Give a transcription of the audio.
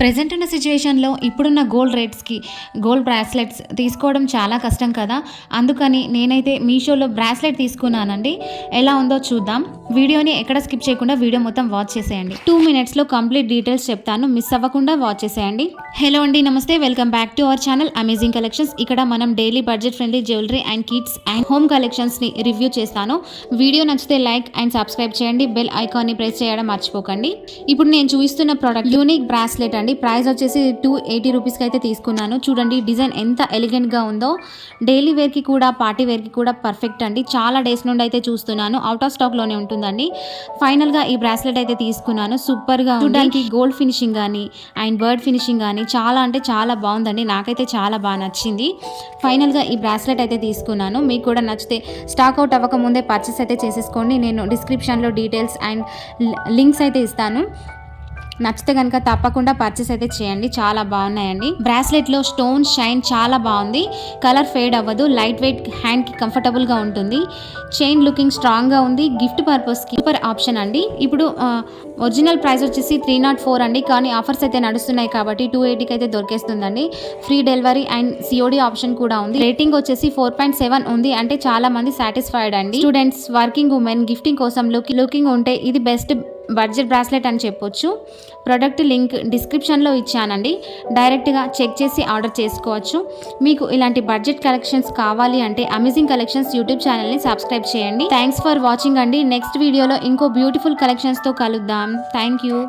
Present ఉన్న సిచ్యువేషన్లో ఇప్పుడున్న గోల్డ్ రేట్స్కి గోల్డ్ బ్రాస్లెట్స్ తీసుకోవడం చాలా కష్టం కదా. అందుకని నేనైతే మీషోలో బ్రాస్లెట్ తీసుకున్నానండి. ఎలా ఉందో చూద్దాం. వీడియోని ఎక్కడ స్కిప్ చేయకుండా వీడియో మొత్తం వాచ్ చేసేయండి. 2 మినిట్స్లో కంప్లీట్ డీటెయిల్స్ చెప్తాను, మిస్ అవ్వకుండా వాచ్ చేసేయండి. హలో అండి, నమస్తే, welcome back to our channel amazing collections. ఇక్కడ మనం daily budget friendly jewellery and kids and home కలెక్షన్స్ని రివ్యూ చేస్తాను. వీడియో నచ్చితే లైక్ అండ్ సబ్స్క్రైబ్ చేయండి, బెల్ ఐకాన్ని ప్రెస్ చేయడం మర్చిపోకండి. ఇప్పుడు నేను చూపిస్తున్న ప్రోడక్ట్ యూనిక్ బ్రాస్లెట్ అండి. ప్రైస్ వచ్చేసి 280 రూపీస్కి అయితే తీసుకున్నాను. చూడండి డిజైన్ ఎంత ఎలిగెంట్గా ఉందో. డైలీ వేర్కి కూడా పార్టీ వేర్కి కూడా పర్ఫెక్ట్ అండి. చాలా డేస్ నుండి అయితే చూస్తున్నాను, అవుట్ ఆఫ్ స్టాక్లోనే ఉంటుందండి. ఫైనల్గా ఈ బ్రాస్లెట్ అయితే తీసుకున్నాను. సూపర్గా చూడడానికి గోల్డ్ ఫినిషింగ్ కానీ అండ్ బర్డ్ ఫినిషింగ్ కానీ చాలా అంటే చాలా బాగుందండి. నాకైతే చాలా బాగా నచ్చింది. ఫైనల్గా ఈ బ్రాస్లెట్ అయితే తీసుకున్నాను. మీకు కూడా నచ్చితే స్టాక్ అవుట్ అవ్వక ముందే పర్చేస్ అయితే చేసేసుకోండి. నేను డిస్క్రిప్షన్లో డీటెయిల్స్ అండ్ లింక్స్ అయితే ఇస్తాను. నచ్చితే కనుక తప్పకుండా పర్చేస్ అయితే చేయండి. చాలా బాగున్నాయండి. బ్రాస్లెట్లో స్టోన్ షైన్ చాలా బాగుంది. కలర్ ఫేడ్ అవ్వదు. లైట్ వెయిట్, హ్యాండ్కి కంఫర్టబుల్గా ఉంటుంది. చైన్ లుకింగ్ స్ట్రాంగ్గా ఉంది. గిఫ్ట్ పర్పస్కి సూపర్ ఆప్షన్ అండి. ఇప్పుడు ఒరిజినల్ ప్రైస్ వచ్చేసి 304 అండి, కానీ ఆఫర్స్ అయితే నడుస్తున్నాయి కాబట్టి 280కి అయితే దొరికేస్తుందండి. Free delivery and COD option కూడా ఉంది. రేటింగ్ వచ్చేసి 4.7 ఉంది, అంటే చాలా మంది సాటిస్ఫైడ్ అండి. స్టూడెంట్స్, వర్కింగ్ ఉమెన్ గిఫ్టింగ్ కోసం లుకింగ్ ఉంటే ఇది బెస్ట్ బడ్జెట్ బ్రాస్లెట్ అని చెప్పొచ్చు. ప్రోడక్ట్ లింక్ డిస్క్రిప్షన్లో ఇచ్చానండి. డైరెక్ట్గా చెక్ చేసి ఆర్డర్ చేసుకోవచ్చు. మీకు ఇలాంటి బడ్జెట్ కలెక్షన్స్ కావాలి అంటే అమేజింగ్ కలెక్షన్స్ యూట్యూబ్ ఛానల్ని సబ్స్క్రైబ్ చేయండి. థ్యాంక్స్ ఫర్ వాచింగ్ అండి. నెక్స్ట్ వీడియోలో ఇంకో బ్యూటిఫుల్ కలెక్షన్స్తో కలుద్దాం. Thank you.